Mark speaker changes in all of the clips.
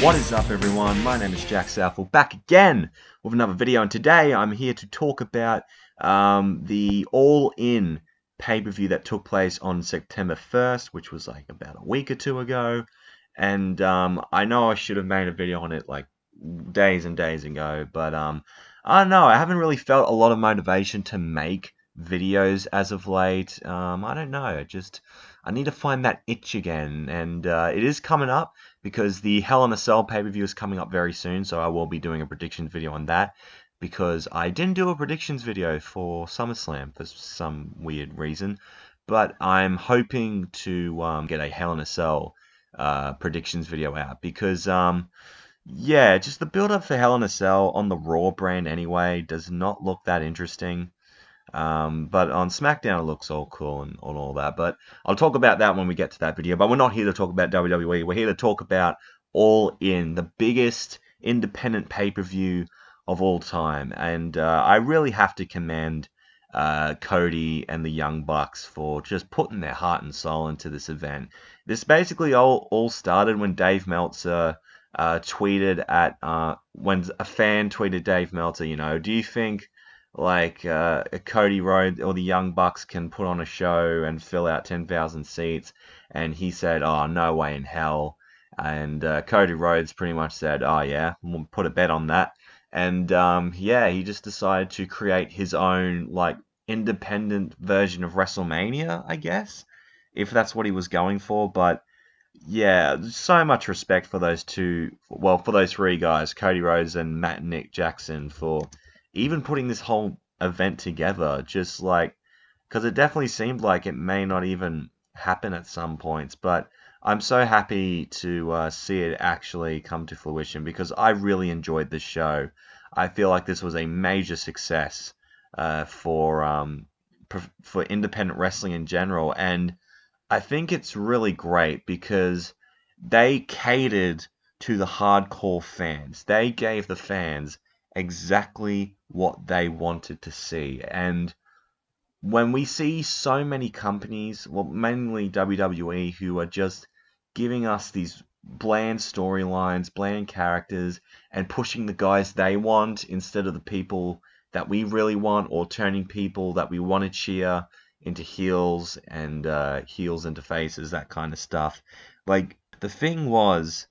Speaker 1: What is up, everyone? My name is Jack Southall, back again with another video, and today I'm here to talk about the All In pay-per-view that took place on September 1st, which was like about a week or two ago, and I know I should have made a video on it like days and days ago, but I don't know, I haven't really felt a lot of motivation to make videos as of late. I don't know, I need to find that itch again, and it is coming up because the Hell in a Cell pay-per-view is coming up very soon, so I will be doing a predictions video on that, because I didn't do a predictions video for SummerSlam for some weird reason, but I'm hoping to get a Hell in a Cell predictions video out, because yeah, just the build-up for Hell in a Cell on the Raw brand anyway does not look that interesting. But on SmackDown it looks all cool and all that, but I'll talk about that when we get to that video. But we're not here to talk about WWE, we're here to talk about All In, the biggest independent pay-per-view of all time, and I really have to commend Cody and the Young Bucks for just putting their heart and soul into this event. This basically all started when Dave Meltzer tweeted at, when a fan tweeted Dave Meltzer, you know, do you think like Cody Rhodes or the Young Bucks can put on a show and fill out 10,000 seats? And he said, oh, no way in hell. And Cody Rhodes pretty much said, oh yeah, we'll put a bet on that. And yeah, he just decided to create his own like independent version of WrestleMania, I guess, if that's what he was going for. But yeah, so much respect for those for those three guys, Cody Rhodes and Matt Nick Jackson, for even putting this whole event together, just like, because it definitely seemed like it may not even happen at some points, but I'm so happy to see it actually come to fruition, because I really enjoyed this show. I feel like this was a major success for independent wrestling in general, and I think it's really great because they catered to the hardcore fans. They gave the fans exactly what they wanted to see. And when we see so many companies, well, mainly WWE, who are just giving us these bland storylines, bland characters, and pushing the guys they want instead of the people that we really want, or turning people that we want to cheer into heels and heels into faces, that kind of stuff. Like, the thing was,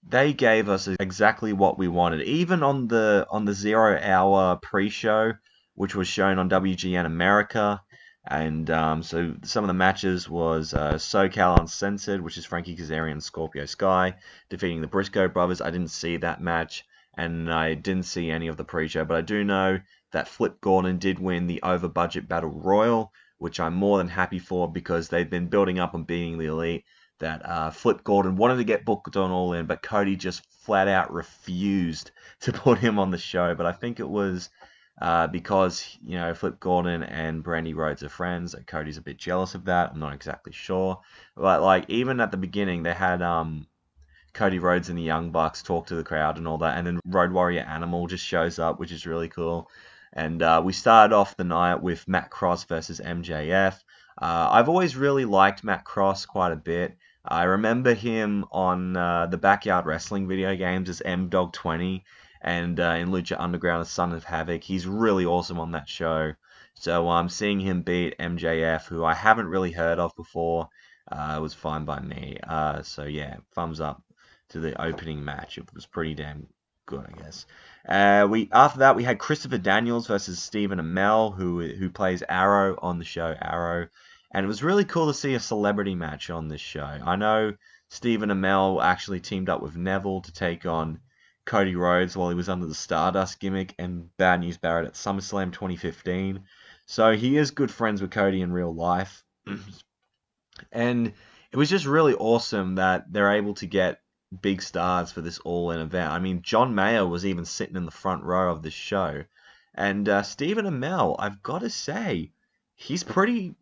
Speaker 1: they gave us exactly what we wanted. Even on the 0 hour pre-show, which was shown on WGN America, and so some of the matches was SoCal Uncensored, which is Frankie, Kazarian, and Scorpio Sky defeating the Briscoe brothers. I didn't see that match, and I didn't see any of the pre-show, but I do know that Flip Gordon did win the over-budget Battle Royal, which I'm more than happy for, because they've been building up on beating the Elite. That Flip Gordon wanted to get booked on All In, but Cody just flat out refused to put him on the show. But I think it was because, you know, Flip Gordon and Brandi Rhodes are friends. Cody's a bit jealous of that. I'm not exactly sure. But like, even at the beginning, they had Cody Rhodes and the Young Bucks talk to the crowd and all that, and then Road Warrior Animal just shows up, which is really cool. And we started off the night with Matt Cross versus MJF. I've always really liked Matt Cross quite a bit. I remember him on the Backyard Wrestling video games as M-Dog20, and in Lucha Underground as Son of Havoc. He's really awesome on that show. So I'm seeing him beat MJF, who I haven't really heard of before. It was fine by me. So yeah, thumbs up to the opening match. It was pretty damn good, I guess. After that, we had Christopher Daniels versus Stephen Amell, who plays Arrow on the show Arrow. And it was really cool to see a celebrity match on this show. I know Stephen Amell actually teamed up with Neville to take on Cody Rhodes while he was under the Stardust gimmick and Bad News Barrett at SummerSlam 2015. So he is good friends with Cody in real life. And it was just really awesome that they're able to get big stars for this All-In event. I mean, John Mayer was even sitting in the front row of this show. And Stephen Amell, I've got to say, he's pretty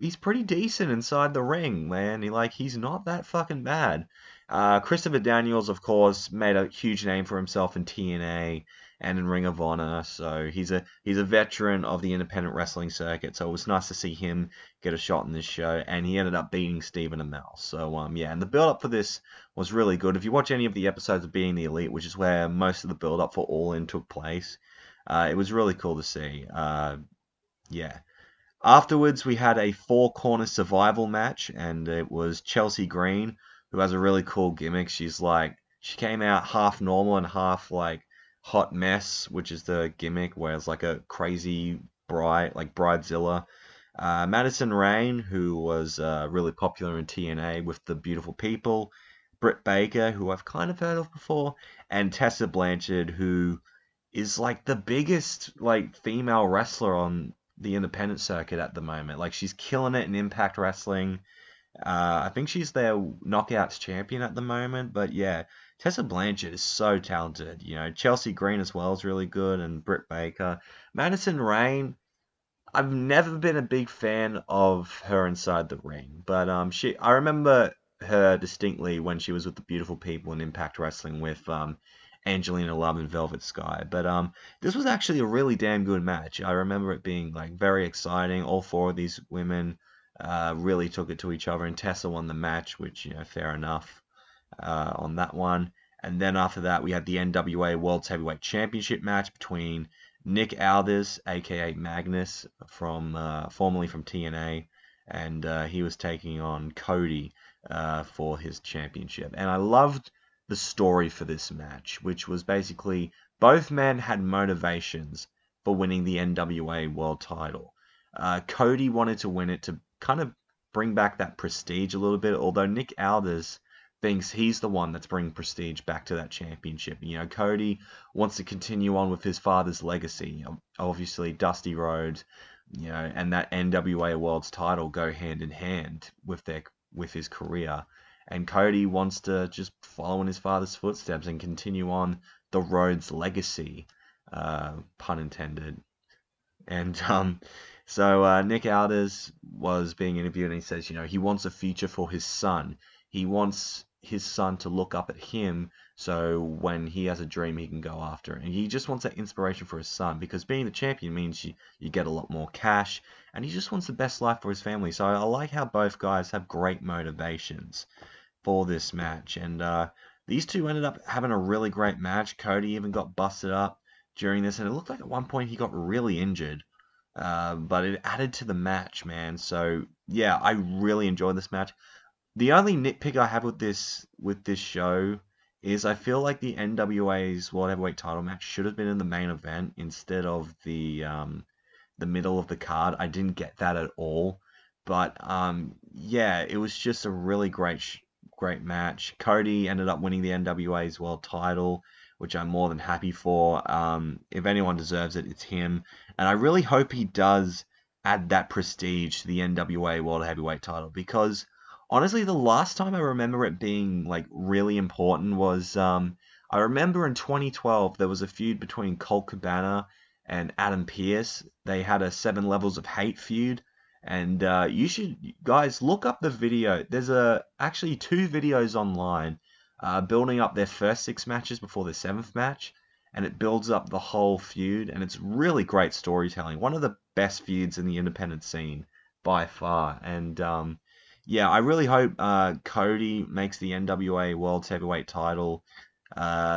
Speaker 1: decent inside the ring, man. He's not that fucking bad. Christopher Daniels, of course, made a huge name for himself in TNA and in Ring of Honor. So he's a veteran of the independent wrestling circuit. So it was nice to see him get a shot in this show, and he ended up beating Stephen Amell. So yeah, and the build up for this was really good. If you watch any of the episodes of Being the Elite, which is where most of the build up for All In took place, it was really cool to see. Yeah. Afterwards, we had a four-corner survival match, and it was Chelsea Green, who has a really cool gimmick. She came out half normal and half like hot mess, which is the gimmick, where it's like a crazy bride, like Bridezilla. Madison Rayne, who was really popular in TNA with the Beautiful People. Britt Baker, who I've kind of heard of before, and Tessa Blanchard, who is like the biggest like female wrestler on the independent circuit at the moment. Like, she's killing it in Impact Wrestling. I think she's their Knockouts champion at the moment. But yeah, Tessa Blanchard is so talented. You know, Chelsea Green as well is really good, and Britt Baker. Madison Rayne, I've never been a big fan of her inside the ring, but I remember her distinctly when she was with the Beautiful People in Impact Wrestling with Angelina Love and Velvet Sky. But this was actually a really damn good match. I remember it being like very exciting. All four of these women really took it to each other, and Tessa won the match, which, you know, fair enough on that one. And then after that, we had the NWA World Heavyweight Championship match between Nick Aldis, aka Magnus, formerly from TNA, and he was taking on Cody for his championship. And I loved the story for this match, which was basically both men had motivations for winning the NWA World title. Cody wanted to win it to kind of bring back that prestige a little bit, although Nick Aldis thinks he's the one that's bringing prestige back to that championship. You know, Cody wants to continue on with his father's legacy. Obviously, Dusty Rhodes, you know, and that NWA World's title go hand in hand with his career. And Cody wants to just follow in his father's footsteps and continue on the Rhodes legacy, pun intended. And so Nick Aldis was being interviewed, and he says, you know, he wants a future for his son. He wants his son to look up at him, so when he has a dream, he can go after it. And he just wants that inspiration for his son, because being the champion means you get a lot more cash, and he just wants the best life for his family. So I like how both guys have great motivations for this match. And these two ended up having a really great match. Cody even got busted up during this, and it looked like at one point he got really injured. But it added to the match, man. So yeah, I really enjoyed this match. The only nitpick I have with this show is I feel like the NWA's World Heavyweight title match should have been in the main event instead of the middle of the card. I didn't get that at all. But yeah, it was just a really great match. Cody ended up winning the NWA's world title, which I'm more than happy for. If anyone deserves it, it's him. And I really hope he does add that prestige to the NWA World Heavyweight title, because honestly, the last time I remember it being like really important was I remember in 2012 there was a feud between Colt Cabana and Adam Pearce. They had a 7 Levels of Hate feud, and you should guys look up the video. There's actually 2 videos online building up their first 6 matches before their 7th match, and it builds up the whole feud, and it's really great storytelling. One of the best feuds in the independent scene by far. And yeah, I really hope Cody makes the NWA World Heavyweight title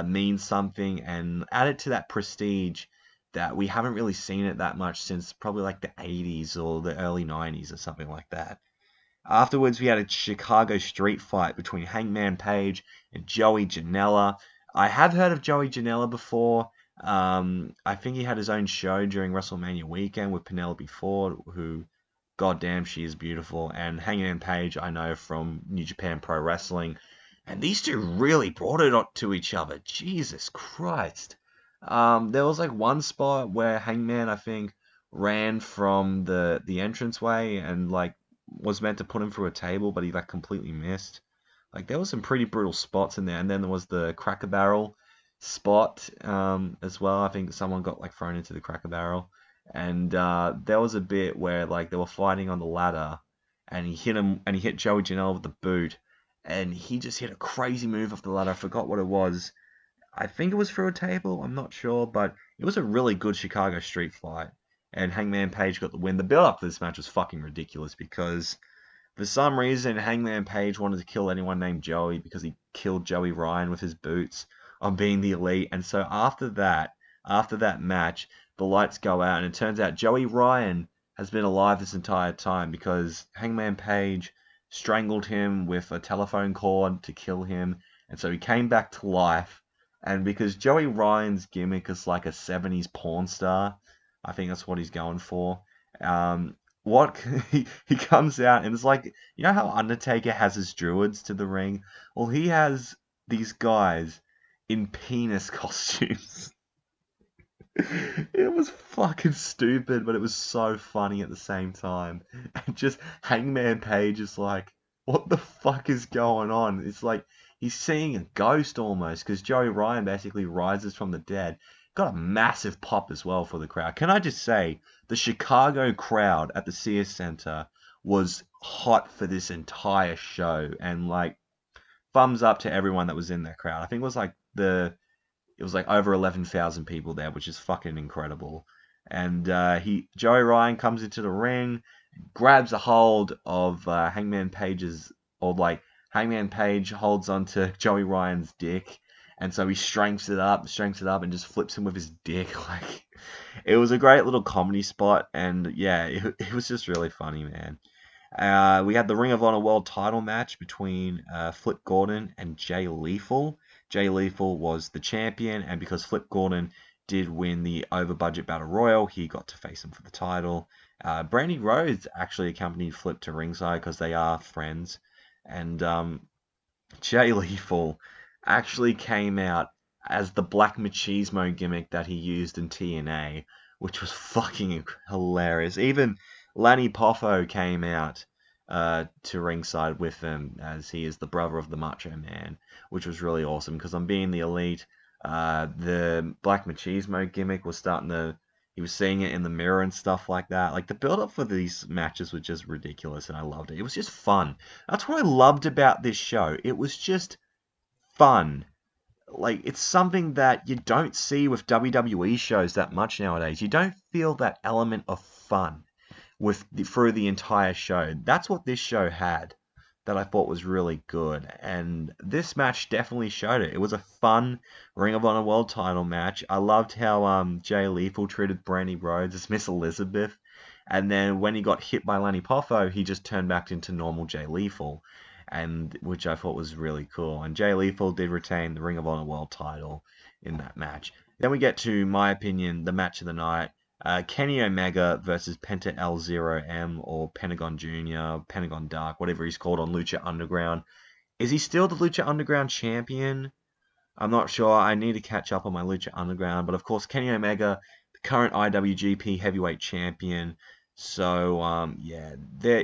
Speaker 1: mean something and add it to that prestige that we haven't really seen it that much since probably like the 80s or the early 90s or something like that. Afterwards, we had a Chicago street fight between Hangman Page and Joey Janela. I have heard of Joey Janela before. I think he had his own show during WrestleMania weekend with Penelope Ford, who, goddamn, she is beautiful. And Hangman Page, I know from New Japan Pro Wrestling. And these two really brought it to each other. Jesus Christ. There was like one spot where Hangman, I think, ran from the entranceway and like was meant to put him through a table, but he like completely missed. Like, there was some pretty brutal spots in there. And then there was the Cracker Barrel spot as well. I think someone got like thrown into the Cracker Barrel. And there was a bit where like they were fighting on the ladder, and he hit Joey Janela with the boot, and he just hit a crazy move off the ladder. I forgot what it was. I think it was through a table. I'm not sure, but it was a really good Chicago street fight. And Hangman Page got the win. The build up to this match was fucking ridiculous because for some reason Hangman Page wanted to kill anyone named Joey because he killed Joey Ryan with his boots on being the Elite. And so after that match, the lights go out and it turns out Joey Ryan has been alive this entire time because Hangman Page strangled him with a telephone cord to kill him. And so he came back to life. And because Joey Ryan's gimmick is like a 70s porn star, I think that's what he's going for. What he comes out and it's like, you know how Undertaker has his druids to the ring? Well, he has these guys in penis costumes. It was fucking stupid, but it was so funny at the same time. And just Hangman Page is like, what the fuck is going on? It's like he's seeing a ghost almost, because Joey Ryan basically rises from the dead. Got a massive pop as well for the crowd. Can I just say, the Chicago crowd at the Sears Center was hot for this entire show. And like, thumbs up to everyone that was in that crowd. I think it was like over 11,000 people there, which is fucking incredible. And Joey Ryan comes into the ring, grabs a hold of Hangman Page's, or like Hangman Page holds onto Joey Ryan's dick, and so he strengthens it up, and just flips him with his dick. Like, it was a great little comedy spot, and yeah, it was just really funny, man. We had the Ring of Honor World Title match between Flip Gordon and Jay Lethal. Jay Lethal was the champion, and because Flip Gordon did win the over-budget Battle Royal, he got to face him for the title. Brandi Rhodes actually accompanied Flip to ringside because they are friends. And Jay Lethal actually came out as the Black Machismo gimmick that he used in TNA, which was fucking hilarious. Even Lanny Poffo came out to ringside with him, as he is the brother of the Macho Man, which was really awesome because on being the Elite, the Black Machismo gimmick was he was seeing it in the mirror and stuff like that. Like, the build-up for these matches was just ridiculous, and I loved it. It was just fun. That's what I loved about this show. It was just fun. Like, it's something that you don't see with WWE shows that much nowadays. You don't feel that element of fun through the entire show. That's what this show had that I thought was really good, and this match definitely showed it. It was a fun Ring of Honor World Title match. I loved how Jay Lethal treated Brandi Rhodes as Miss Elizabeth, and then when he got hit by Lanny Poffo, he just turned back into normal Jay Lethal, and which I thought was really cool. And Jay Lethal did retain the Ring of Honor World Title in that match. Then we get to, my opinion, the match of the night. Kenny Omega versus Penta L0M, or Pentagon Jr., Pentagon Dark, whatever he's called on Lucha Underground. Is he still the Lucha Underground champion? I'm not sure. I need to catch up on my Lucha Underground. But of course, Kenny Omega, the current IWGP Heavyweight Champion. So, yeah,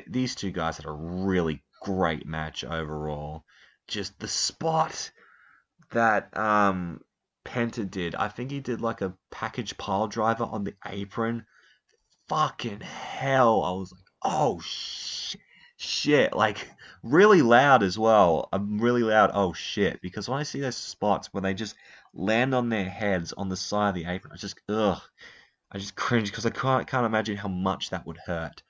Speaker 1: these two guys had a really great match overall. Just the spot that Penta did. I think he did like a package pile driver on the apron. Fucking hell. I was like, oh shit. Like, really loud as well. I'm really loud, oh shit. Because when I see those spots where they just land on their heads on the side of the apron, I just cringe because I can't imagine how much that would hurt.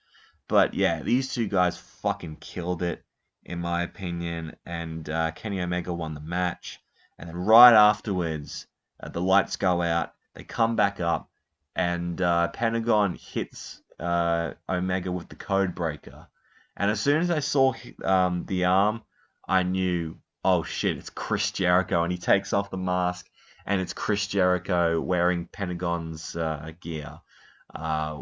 Speaker 1: But yeah, these two guys fucking killed it, in my opinion. And Kenny Omega won the match. And then right afterwards, the lights go out, they come back up, and Pentagon hits Omega with the code breaker. And as soon as I saw the arm, I knew, oh shit, it's Chris Jericho. And he takes off the mask, and it's Chris Jericho wearing Pentagon's gear,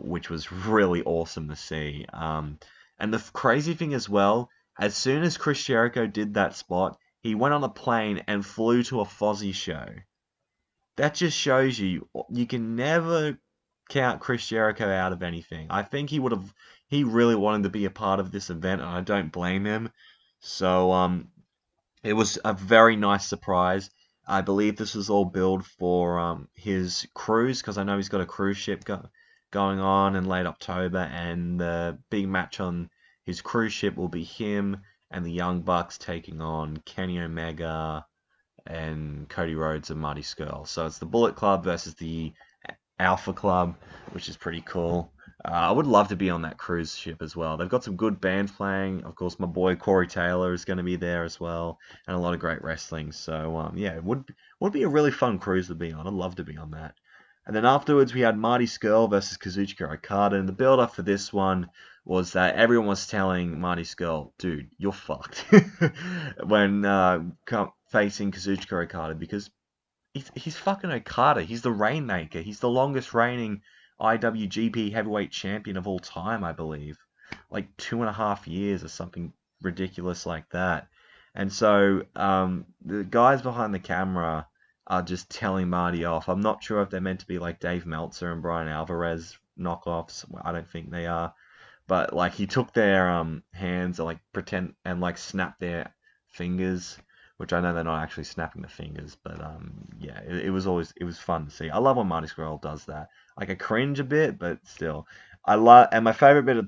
Speaker 1: which was really awesome to see. And the crazy thing as well, as soon as Chris Jericho did that spot, he went on a plane and flew to a Fozzy show. That just shows you can never count Chris Jericho out of anything. I think he really wanted to be a part of this event, and I don't blame him. So it was a very nice surprise. I believe this was all billed for his cruise, because I know he's got a cruise ship going on in late October, and the big match on his cruise ship will be him and the Young Bucks taking on Kenny Omega, and Cody Rhodes and Marty Scurll. So it's the Bullet Club versus the Alpha Club, which is pretty cool. I would love to be on that cruise ship as well. They've got some good bands playing. Of course, my boy Corey Taylor is going to be there as well, and a lot of great wrestling. So yeah, it would be a really fun cruise to be on. I'd love to be on that. And then afterwards, we had Marty Scurll versus Kazuchika Okada, and the build-up for this one was that everyone was telling Marty Scurll, dude, you're fucked, when facing Kazuchika Okada, because he's fucking Okada. He's the Rainmaker. He's the longest reigning IWGP Heavyweight Champion of all time, I believe. Like 2.5 years or something ridiculous like that. And so the guys behind the camera are just telling Marty off. I'm not sure if they're meant to be like Dave Meltzer and Brian Alvarez knockoffs. I don't think they are. But like he took their hands and like pretend and like snap their fingers, which I know they're not actually snapping the fingers, but yeah, it was fun to see. I love when Marty Scurll does that. Like I cringe a bit, but still, I love. And my favorite bit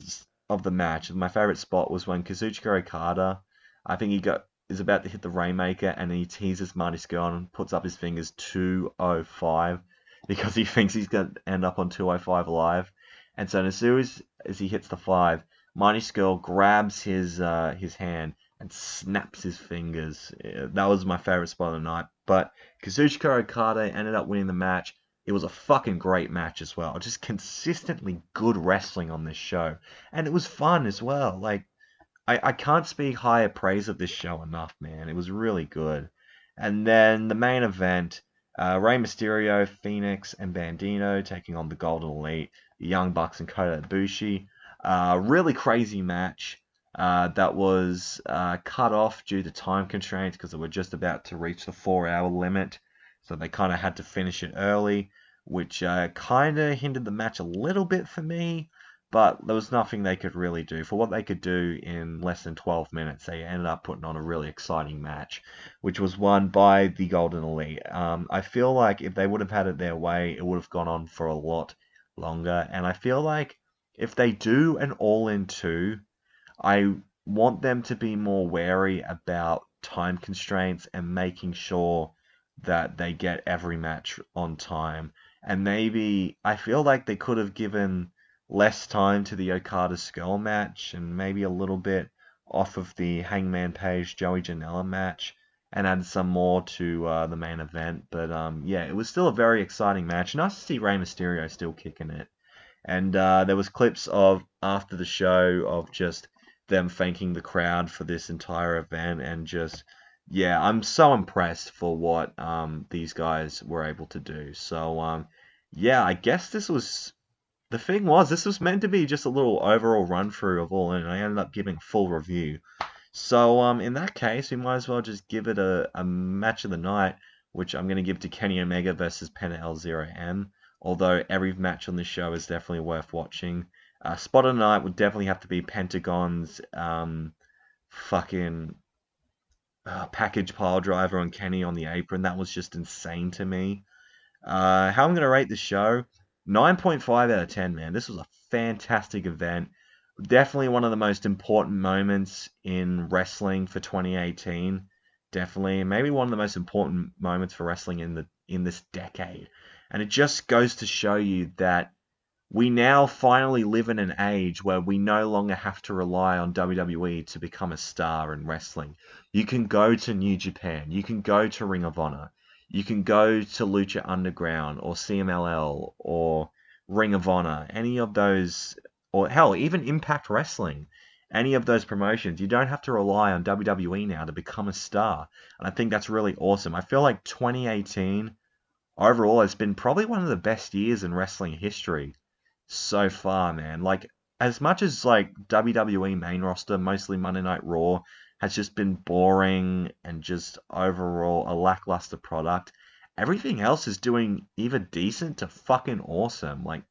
Speaker 1: of the match, my favorite spot was when Kazuchika Okada, I think is about to hit the Rainmaker, and he teases Marty Scurll and puts up his fingers 205 because he thinks he's gonna end up on 205 live. And so as soon as he hits the 5, Marty Scurll grabs his hand and snaps his fingers. That was my favorite spot of the night. But Kazuchika Okada ended up winning the match. It was a fucking great match as well. Just consistently good wrestling on this show. And it was fun as well. Like, I can't speak higher praise of this show enough, man. It was really good. And then the main event, Rey Mysterio, Phoenix, and Bandito taking on the Golden Elite, the Young Bucks, and Kota Ibushi. Really crazy match. That was cut off due to time constraints because they were just about to reach the 4-hour limit. So they kind of had to finish it early, which kind of hindered the match a little bit for me. But there was nothing they could really do. For what they could do in less than 12 minutes, they ended up putting on a really exciting match, which was won by the Golden Elite. I feel like if they would have had it their way, it would have gone on for a lot longer. And I feel like if they do an All-In 2, I want them to be more wary about time constraints and making sure that they get every match on time. And maybe I feel like they could have given less time to the Okada Scurll match and maybe a little bit off of the Hangman Page Joey Janela match and add some more to the main event. But yeah, it was still a very exciting match. Nice to see Rey Mysterio still kicking it. And there was clips of after the show of just them thanking the crowd for this entire event, and just, yeah, I'm so impressed for what these guys were able to do. So yeah, I guess this was meant to be just a little overall run through of All In, and I ended up giving a full review. So in that case, we might as well just give it a match of the night, which I'm going to give to Kenny Omega versus Penta L0M. Although every match on this show is definitely worth watching. Spot of the night would definitely have to be Pentagon's fucking package pile driver on Kenny on the apron. That was just insane to me. How I'm going to rate the show? 9.5 out of 10, man. This was a fantastic event. Definitely one of the most important moments in wrestling for 2018. Definitely. Maybe one of the most important moments for wrestling in this decade. And it just goes to show you that we now finally live in an age where we no longer have to rely on WWE to become a star in wrestling. You can go to New Japan. You can go to Ring of Honor. You can go to Lucha Underground or CMLL or Ring of Honor. Any of those, or hell, even Impact Wrestling. Any of those promotions. You don't have to rely on WWE now to become a star. And I think that's really awesome. I feel like 2018... overall, it's been probably one of the best years in wrestling history so far, man. Like, as much as, like, WWE main roster, mostly Monday Night Raw, has just been boring and just overall a lackluster product, everything else is doing either decent to fucking awesome. Like,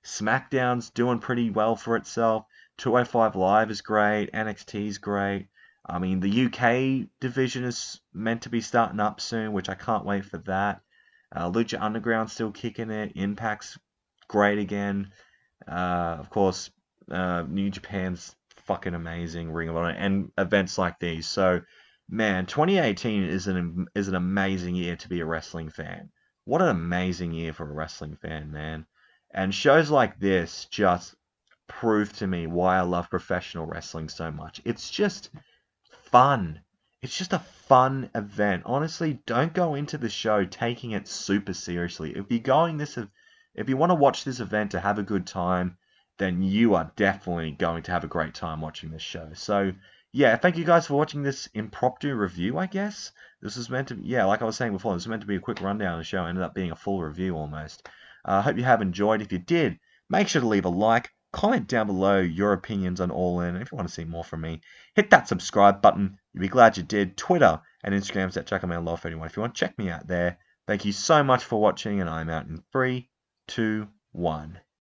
Speaker 1: SmackDown's doing pretty well for itself. 205 Live is great. NXT's great. I mean, the UK division is meant to be starting up soon, which I can't wait for that. Lucha Underground still kicking it. Impact's great again. Of course, New Japan's fucking amazing. Ring of Honor and events like these. So Man, 2018 is an amazing year to be a wrestling fan. What an amazing year for a wrestling fan, man. And shows like this just prove to me why I love professional wrestling so much. It's just fun. It's just a fun event. Honestly, don't go into the show taking it super seriously. If you want to watch this event to have a good time, then you are definitely going to have a great time watching this show. So, yeah, thank you guys for watching this impromptu review, I guess. This was meant to be, yeah, like I was saying before, this was meant to be a quick rundown of the show. It ended up being a full review almost. I hope you have enjoyed. If you did, make sure to leave a like. Comment down below your opinions on All In. If you want to see more from me, hit that subscribe button. You'll be glad you did. Twitter and Instagram's at JackAmellLove31 if you want to check me out there. Thank you so much for watching, and I'm out in 3, 2, 1.